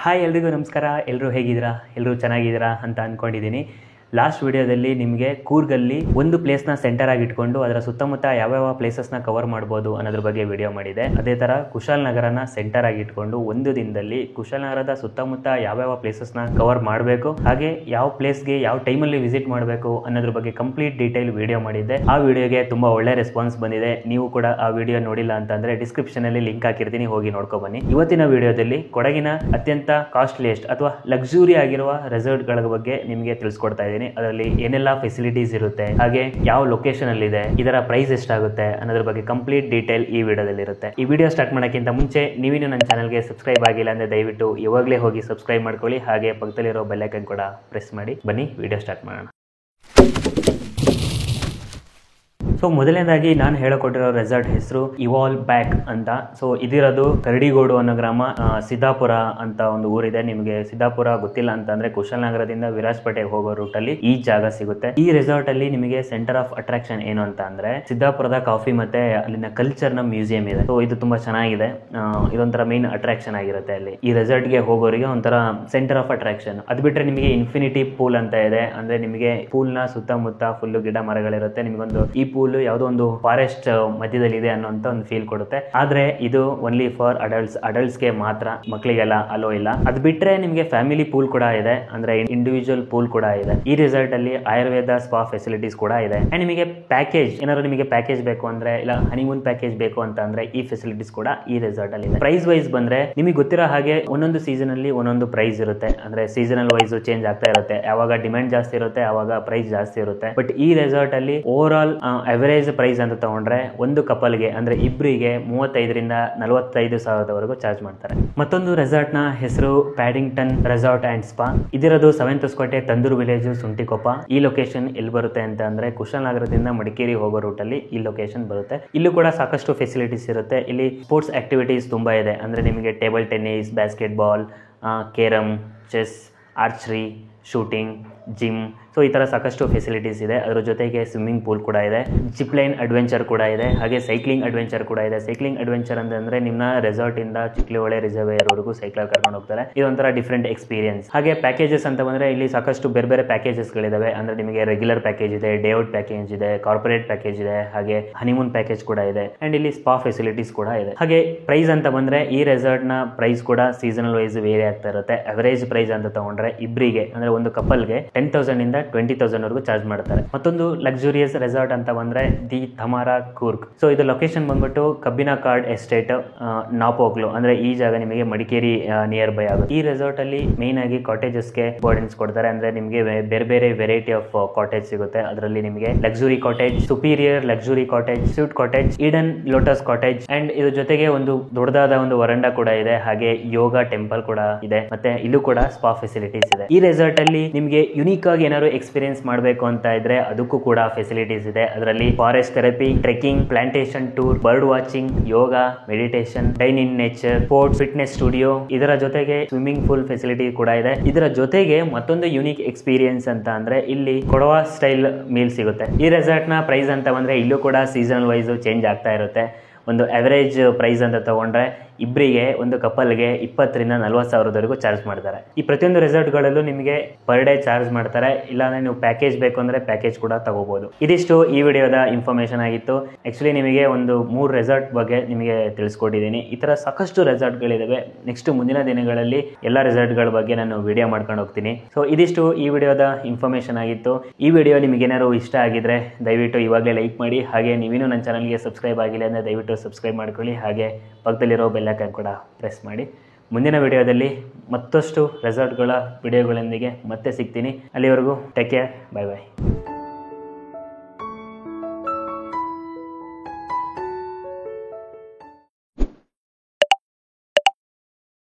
Hi ಎಲ್ರಿಗೂ ನಮಸ್ಕಾರ. ಎಲ್ಲರೂ ಹೇಗಿದ್ದೀರಾ? ಎಲ್ಲರೂ ಚೆನ್ನಾಗಿದ್ದೀರಾ ಅಂತ ಅಂದ್ಕೊಂಡಿದ್ದೀನಿ. ಲಾಸ್ಟ್ ವಿಡಿಯೋದಲ್ಲಿ ನಿಮಗೆ ಕೂರ್ಗಲ್ಲಿ ಒಂದು ಪ್ಲೇಸ್ನ ಸೆಂಟರ್ ಆಗಿ ಇಟ್ಕೊಂಡು ಅದರ ಸುತ್ತಮುತ್ತ ಯಾವ್ಯಾವ ಪ್ಲೇಸಸ್ನ ಕವರ್ ಮಾಡ್ಬೋದು ಅನ್ನೋದ್ರ ಬಗ್ಗೆ ವಿಡಿಯೋ ಮಾಡಿದೆ. ಅದೇ ಥರ ಕುಶಾಲನಗರನ ಸೆಂಟರ್ ಆಗಿ ಇಟ್ಕೊಂಡು ಒಂದು ದಿನದಲ್ಲಿ ಕುಶಾಲನಗರದ ಸುತ್ತಮುತ್ತ ಯಾವ್ಯಾವ ಪ್ಲೇಸಸ್ನ ಕವರ್ ಮಾಡಬೇಕು, ಹಾಗೆ ಯಾವ ಪ್ಲೇಸ್ಗೆ ಯಾವ ಟೈಮಲ್ಲಿ ವಿಸಿಟ್ ಮಾಡಬೇಕು ಅನ್ನೋದ್ರ ಬಗ್ಗೆ ಕಂಪ್ಲೀಟ್ ಡೀಟೇಲ್ ವಿಡಿಯೋ ಮಾಡಿದ್ದೆ. ಆ ವಿಡಿಯೋಗೆ ತುಂಬ ಒಳ್ಳೆ ರೆಸ್ಪಾನ್ಸ್ ಬಂದಿದೆ. ನೀವು ಕೂಡ ಆ ವಿಡಿಯೋ ನೋಡಿಲ್ಲ ಅಂತಂದರೆ ಡಿಸ್ಕ್ರಿಪ್ಷನಲ್ಲಿ ಲಿಂಕ್ ಹಾಕಿರ್ತೀನಿ, ಹೋಗಿ ನೋಡ್ಕೊ ಬನ್ನಿ. ಇವತ್ತಿನ ವಿಡಿಯೋದಲ್ಲಿ ಕೊಡಗಿನ ಅತ್ಯಂತ ಕಾಸ್ಟ್ಲಿಯೆಸ್ಟ್ ಅಥವಾ ಲಕ್ಸುರಿ ಆಗಿರುವ ರೆಸಾರ್ಟ್ಗಳ ಬಗ್ಗೆ ನಿಮಗೆ ತಿಳಿಸ್ಕೊಡ್ತಾ ಇದ್ದೀನಿ. ಅದರಲ್ಲಿ ಏನೆಲ್ಲ ಫೆಸಿಲಿಟೀಸ್ ಇರುತ್ತೆ, ಹಾಗೆ ಯಾವ ಲೊಕೇಶನ್ ಅಲ್ಲಿ ಇದೆ, ಇದರ ಪ್ರೈಸ್ ಎಷ್ಟಾಗುತ್ತೆ ಅನ್ನೋದ್ರ ಬಗ್ಗೆ ಕಂಪ್ಲೀಟ್ ಡೀಟೇಲ್ ಈ ವಿಡಿಯೋದಲ್ಲಿ ಇರುತ್ತೆ. ಈ ವಿಡಿಯೋ ಸ್ಟಾರ್ಟ್ ಮಾಡೋಕ್ಕಿಂತ ಮುಂಚೆ ನೀವಿನ್ನು ನನ್ನ ಚಾನಲ್ಗೆ ಸಬ್ಸ್ಕ್ರೈಬ್ ಆಗಿಲ್ಲ ಅಂದ್ರೆ ದಯವಿಟ್ಟು ಇವಾಗಲೇ ಹೋಗಿ ಸಬ್ಸ್ಕ್ರೈಬ್ ಮಾಡ್ಕೊಳ್ಳಿ, ಹಾಗೆ ಪಕ್ಕದಲ್ಲಿರೋ ಬೆಲ್ ಐಕಾನ್ ಕೂಡ ಪ್ರೆಸ್ ಮಾಡಿ. ಬನ್ನಿ ವಿಡಿಯೋ ಸ್ಟಾರ್ಟ್ ಮಾಡೋಣ. ಸೊ ಮೊದಲನೇದಾಗಿ ನಾನು ಹೇಳಿಕೊಟ್ಟಿರೋ ರೆಸಾರ್ಟ್ ಹೆಸರು ಇವಾಲ್ವ್ ಬ್ಯಾಕ್ ಅಂತ. ಸೊ ಇದಿರೋದು ಕರಡಿಗೋಡು ಅನ್ನೋ ಗ್ರಾಮ, ಸಿದ್ದಾಪುರ ಅಂತ ಒಂದು ಊರಿದೆ. ನಿಮಗೆ ಸಿದ್ದಾಪುರ ಗೊತ್ತಿಲ್ಲ ಅಂತಂದ್ರೆ ಕುಶಾಲನಗರದಿಂದ ವಿರಾಜಪೇಟೆಗೆ ಹೋಗೋ ರೂಟಲ್ಲಿ ಈ ಜಾಗ ಸಿಗುತ್ತೆ. ಈ ರೆಸಾರ್ಟ್ ಅಲ್ಲಿ ನಿಮಗೆ ಸೆಂಟರ್ ಆಫ್ ಅಟ್ರಾಕ್ಷನ್ ಏನು ಅಂತ ಅಂದ್ರೆ ಸಿದ್ದಾಪುರದ ಕಾಫಿ ಮತ್ತೆ ಅಲ್ಲಿನ ಕಲ್ಚರ್ ನ ಮ್ಯೂಸಿಯಂ ಇದೆ. ಸೊ ಇದು ತುಂಬಾ ಚೆನ್ನಾಗಿದೆ. ಇದೊಂಥರ ಮೇನ್ ಅಟ್ರಾಕ್ಷನ್ ಆಗಿರುತ್ತೆ ಅಲ್ಲಿ. ಈ ರೆಸಾರ್ಟ್ ಗೆ ಹೋಗೋರಿಗೆ ಒಂಥರ ಸೆಂಟರ್ ಆಫ್ ಅಟ್ರಾಕ್ಷನ್. ಅದ್ ಬಿಟ್ರೆ ನಿಮಗೆ ಇನ್ಫಿನಿಟಿ ಪೂಲ್ ಅಂತ ಇದೆ. ಅಂದ್ರೆ ನಿಮಗೆ ಪೂಲ್ ನ ಸುತ್ತಮುತ್ತ ಫುಲ್ ಗಿಡ ಮರಗಳಿರುತ್ತೆ. ನಿಮಗೊಂದು ಈ ಪೂಲ್ ಯಾವುದೋ ಒಂದು ಫಾರೆಸ್ಟ್ ಮಧ್ಯದಲ್ಲಿ ಇದೆ ಅನ್ನೋಂತ ಒಂದು ಫೀಲ್ ಕೊಡುತ್ತೆ. ಆದ್ರೆ ಇದು ಓನ್ಲಿ ಫಾರ್ ಅಡಲ್ಟ್ಸ್ ಗೆ ಮಾತ್ರ, ಮಕ್ಕಳಿಗೆಲ್ಲ ಅಲೋ ಇಲ್ಲ. ಅದ್ ಬಿಟ್ರೆ ನಿಮಗೆ ಫ್ಯಾಮಿಲಿ ಪೂಲ್ ಕೂಡ ಇದೆ, ಅಂದ್ರೆ ಇಂಡಿವಿಜುವಲ್ ಪೂಲ್ ಕೂಡ ಇದೆ. ಈ ರೆಸಾರ್ಟ್ ಅಲ್ಲಿ ಆಯುರ್ವೇದ ಸ್ಪಾ ಫೆಸಿಲಿಟೀಸ್ ಕೂಡ ಇದೆ. ಅಂಡ್ ನಿಮಗೆ ಪ್ಯಾಕೇಜ್ ಏನಾದ್ರು ನಿಮಗೆ ಪ್ಯಾಕೇಜ್ ಬೇಕು ಅಂದ್ರೆ, ಇಲ್ಲ ಹನಿಮೂನ್ ಪ್ಯಾಕೇಜ್ ಬೇಕು ಅಂತ ಅಂದ್ರೆ ಈ ಫೆಸಿಲಿಟೀಸ್ ಕೂಡ ಈ ರೆಸಾರ್ಟ್ ಅಲ್ಲಿ ಇದೆ. ಪ್ರೈಸ್ ವೈಸ್ ಬಂದ್ರೆ ನಿಮಗೆ ಗೊತ್ತಿರೋ ಹಾಗೆ ಒಂದೊಂದು ಸೀಸನ್ ಅಲ್ಲಿ ಒಂದೊಂದು ಪ್ರೈಸ್ ಇರುತ್ತೆ. ಅಂದ್ರೆ ಸೀಸನಲ್ ವೈಸ್ ಚೇಂಜ್ ಆಗ್ತಾ ಇರುತ್ತೆ. ಯಾವಾಗ ಡಿಮ್ಯಾಂಡ್ ಜಾಸ್ತಿ ಇರುತ್ತೆ ಆವಾಗ ಪ್ರೈಸ್ ಜಾಸ್ತಿ ಇರುತ್ತೆ. ಬಟ್ ಈ ರೆಸಾರ್ಟ್ ಅಲ್ಲಿ ಓವರ್ ಆಲ್ ಅವರೇಜ್ ಪ್ರೈಸ್ ಅಂತ ತಗೊಂಡ್ರೆ ಒಂದು ಕಪಲ್ಗೆ ಅಂದ್ರೆ ಇಬ್ಬರಿಗೆ 35,000 ರಿಂದ 45,000 ಚಾರ್ಜ್ ಮಾಡ್ತಾರೆ. ಮತ್ತೊಂದು ರೆಸಾರ್ಟ್ ನ ಹೆಸರು ಪ್ಯಾಡಿಂಗ್ಟನ್ ರೆಸಾರ್ಟ್ ಅಂಡ್ ಸ್ಪಾ. ಇದಿರೋದು 7th ಹೊಸಕೋಟೆ ತಂದೂರು ವಿಲೇಜ್ ಸುಂಟಿಕೊಪ್ಪ. ಈ ಲೊಕೇಶನ್ ಎಲ್ಲಿ ಬರುತ್ತೆ ಅಂತ ಅಂದ್ರೆ ಕುಶಾಲನಗರದಿಂದ ಮಡಿಕೇರಿ ಹೋಗೋ ರೂಟ್ ಅಲ್ಲಿ ಈ ಲೊಕೇಶನ್ ಬರುತ್ತೆ. ಇಲ್ಲೂ ಕೂಡ ಸಾಕಷ್ಟು ಫೆಸಿಲಿಟೀಸ್ ಇರುತ್ತೆ. ಇಲ್ಲಿ ಸ್ಪೋರ್ಟ್ಸ್ ಆಕ್ಟಿವಿಟೀಸ್ ತುಂಬಾ ಇದೆ. ಅಂದ್ರೆ ನಿಮಗೆ table tennis, basket ball, carrom, chess, archery, shooting, gym, so ಈ ತರ ಸಾಕಷ್ಟು ಫೆಸಿಲಿಟೀಸ್ ಇದೆ. ಅದರ ಜೊತೆಗೆ ಸ್ವಿಮ್ಮಿಂಗ್ ಪೂಲ್ ಕೂಡ ಇದೆ, ಜಿಪ್ ಲೈನ್ ಅಡ್ವೆಂಚರ್ ಕೂಡ ಇದೆ, ಹಾಗೆ ಸೈಕ್ಲಿಂಗ್ ಅಡ್ವೆಂಚರ್ ಕೂಡ ಇದೆ. ಸೈಕ್ಲಿಂಗ್ ಅಡ್ವೆಂಚರ್ ಅಂದ್ರೆ ನಿಮ್ಮ ರೆಸಾರ್ಟ್ ಇಂದ ಚಿಕ್ಲಿಹೊಳೆ ರಿಸರ್ವೇಯರ್ ವರೆಗೂ ಸೈಕಲ್ ಕರ್ಕೊಂಡು ಹೋಗ್ತಾರೆ. ಇದೊಂಥರ ಡಿಫ್ರೆಂಟ್ ಎಕ್ಸ್ಪೀರಿಯನ್ಸ್. ಹಾಗೆ ಪ್ಯಾಕೇಜಸ್ ಅಂತ ಬಂದ್ರೆ ಇಲ್ಲಿ ಸಾಕಷ್ಟು ಬೇರೆ ಬೇರೆ ಪ್ಯಾಕೇಜಸ್ ಗಳಿದಾವೆ. ಅಂದ್ರೆ ನಿಮಗೆ ರೆಗ್ಯುಲರ್ ಪ್ಯಾಕೇಜ್ ಇದೆ, ಡೇ ಔಟ್ ಪ್ಯಾಕೇಜ್ ಇದೆ, ಕಾರ್ಪೊರೇಟ್ ಪ್ಯಾಕೇಜ್ ಇದೆ, ಹಾಗೆ ಹನಿಮೂನ್ ಪ್ಯಾಕೇಜ್ ಕೂಡ ಇದೆ. ಅಂಡ್ ಇಲ್ಲಿ ಸ್ಪಾ ಫೆಸಿಲಿಟೀಸ್ ಕೂಡ ಇದೆ. ಹಾಗೆ ಪ್ರೈಸ್ ಅಂತ ಬಂದ್ರೆ ಈ ರೆಸಾರ್ಟ್ ನ ಪ್ರೈಸ್ ಕೂಡ ಸೀಸನಲ್ ವೈಸ್ ವೇರಿ ಆಗ್ತಾ ಇರುತ್ತೆ. ಅವರೇಜ್ ಪ್ರೈಸ್ ಅಂತ ತಗೊಂಡ್ರೆ ಇಬ್ಬರಿಗೆ ಅಂದ್ರೆ ಒಂದು ಕಪಲ್ಗೆ 10,000 ಇಂದ 20,000 ವರೆಗೂ ಚಾರ್ಜ್ ಮಾಡ್ತಾರೆ. ಮತ್ತೊಂದು ಲಕ್ಸುರಿಯಸ್ ರೆಸಾರ್ಟ್ ಅಂತ ಬಂದ್ರೆ ದಿ ಥಮಾರಾ ಕೂರ್ಗ್. ಸೊ ಇದು ಲೊಕೇಶನ್ ಬಂದ್ಬಿಟ್ಟು ಕಬ್ಬಿನಕಾಡ್ ಎಸ್ಟೇಟ್, ನಾಪೋಕ್ಲು. ಅಂದ್ರೆ ಈ ಜಾಗ ನಿಮಗೆ ಮಡಿಕೇರಿ ನಿಯರ್ ಬೈ ಆಗುತ್ತೆ. ಈ ರೆಸಾರ್ಟ್ ಅಲ್ಲಿ ಮೇನ್ ಆಗಿ ಕಾಟೇಜಸ್ ಗೆ ಇಂಪಾರ್ಟೆನ್ಸ್ ಕೊಡ್ತಾರೆ. ಅಂದ್ರೆ ನಿಮಗೆ ಬೇರೆ ಬೇರೆ ವೆರೈಟಿ ಆಫ್ ಕಾಟೇಜ್ ಸಿಗುತ್ತೆ. ಅದರಲ್ಲಿ ನಿಮಗೆ luxury cottage, superior luxury cottage, sweet cottage, Eden lotus cottage, and ಇದ್ರ ಜೊತೆಗೆ ಒಂದು ದೊಡ್ಡದಾದ ಒಂದು ವರಂಡಾ ಕೂಡ ಇದೆ. ಹಾಗೆ ಯೋಗ ಟೆಂಪಲ್ ಕೂಡ ಇದೆ. ಮತ್ತೆ ಇಲ್ಲೂ ಕೂಡ ಸ್ಪಾ ಫೆಸಿಲಿಟೀಸ್ ಇದೆ. ಈ ರೆಸಾರ್ಟ್ ಅಲ್ಲಿ ನಿಮಗೆ ಯುನೀಕ್ ಆಗಿ ಏನಾದ್ರು ಎಕ್ಸ್ಪೀರಿಯನ್ಸ್ ಮಾಡಬೇಕು ಅಂತ ಇದ್ರೆ ಅದಕ್ಕೂ ಕೂಡ ಫೆಸಿಲಿಟೀಸ್ ಇದೆ. ಅದರಲ್ಲಿ forest therapy, trekking, plantation tour, bird watching, yoga, meditation, dine in nature, sports, fitness studio, ಇದರ ಜೊತೆಗೆ ಸ್ವಿಮ್ಮಿಂಗ್ ಪೂಲ್ ಫೆಸಿಲಿಟಿ ಕೂಡ ಇದೆ. ಇದರ ಜೊತೆಗೆ ಮತ್ತೊಂದು ಯುನೀಕ್ ಎಕ್ಸ್ಪೀರಿಯನ್ಸ್ ಅಂತ ಅಂದ್ರೆ ಇಲ್ಲಿ ಕೊಡವ ಸ್ಟೈಲ್ ಮೀಲ್ ಸಿಗುತ್ತೆ. ಈ ರೆಸಾರ್ಟ್ ನ ಪ್ರೈಸ್ ಅಂತ ಬಂದ್ರೆ ಇಲ್ಲೂ ಕೂಡ ಸೀಸನಲ್ ವೈಸ್ ಚೇಂಜ್ ಆಗ್ತಾ ಇರುತ್ತೆ. ಒಂದು ಅವರೇಜ್ ಪ್ರೈಸ್ ಅಂತ ತಗೊಂಡ್ರೆ ಇಬ್ಬರಿಗೆ ಒಂದು ಕಪಲ್ಗೆ 20,000 ರಿಂದ 40,000 ಚಾರ್ಜ್ ಮಾಡ್ತಾರೆ. ಈ ಪ್ರತಿಯೊಂದು ರೆಸಾರ್ಟ್ಗಳಲ್ಲೂ ನಿಮಗೆ ಪರ್ ಡೇ ಚಾರ್ಜ್ ಮಾಡ್ತಾರೆ. ಇಲ್ಲಾಂದ್ರೆ ನೀವು ಪ್ಯಾಕೇಜ್ ಬೇಕು ಅಂದ್ರೆ ಪ್ಯಾಕೇಜ್ ಕೂಡ ತಗೋಬಹುದು. ಇದಿಷ್ಟು ಈ ವಿಡಿಯೋದ ಇನ್ಫಾರ್ಮೇಶನ್ ಆಗಿತ್ತು. ಆಕ್ಚುಲಿ ನಿಮಗೆ ಒಂದು 3 ರೆಸಾರ್ಟ್ ಬಗ್ಗೆ ನಿಮಗೆ ತಿಳಿಸ್ಕೊಟ್ಟಿದ್ದೀನಿ. ಈ ತರ ಸಾಕಷ್ಟು ರೆಸಾರ್ಟ್ಗಳಿದಾವೆ. ನೆಕ್ಸ್ಟ್ ಮುಂದಿನ ದಿನಗಳಲ್ಲಿ ಎಲ್ಲ ರೆಸಾರ್ಟ್ಗಳ ಬಗ್ಗೆ ನಾನು ವಿಡಿಯೋ ಮಾಡ್ಕೊಂಡು ಹೋಗ್ತೀನಿ. ಸೊ ಇದಿಷ್ಟು ಈ ವಿಡಿಯೋದ ಇನ್ಫಾರ್ಮೇಶನ್ ಆಗಿತ್ತು. ಈ ವಿಡಿಯೋ ನಿಮಗೆ ಏನಾದ್ರು ಇಷ್ಟ ಆಗಿದ್ರೆ ದಯವಿಟ್ಟು ಇವಾಗಲೇ ಲೈಕ್ ಮಾಡಿ. ಹಾಗೆ ನೀವೇನು ನನ್ನ ಚಾನಲ್ಗೆ ಸಬ್ಸ್ಕ್ರೈಬ್ ಆಗಿಲ್ಲ ಅಂದ್ರೆ ದಯವಿಟ್ಟು ಸಬ್ಸ್ಕ್ರೈಬ್ ಮಾಡ್ಕೊಳ್ಳಿ. ಹಾಗೆ ಪಕ್ಕದಲ್ಲಿರೋ ಬೆಲ್ ಐಕಾನ್ ಕೂಡ ಪ್ರೆಸ್ ಮಾಡಿ. ಮುಂದಿನ ವಿಡಿಯೋದಲ್ಲಿ ಮತ್ತಷ್ಟು ರೆಸಾರ್ಟ್ಗಳ ವಿಡಿಯೋಗಳೊಂದಿಗೆ ಮತ್ತೆ ಸಿಗ್ತೀನಿ. ಅಲ್ಲಿವರೆಗೂ ಟೇಕ್ ಕೇರ್, ಬೈ ಬೈ.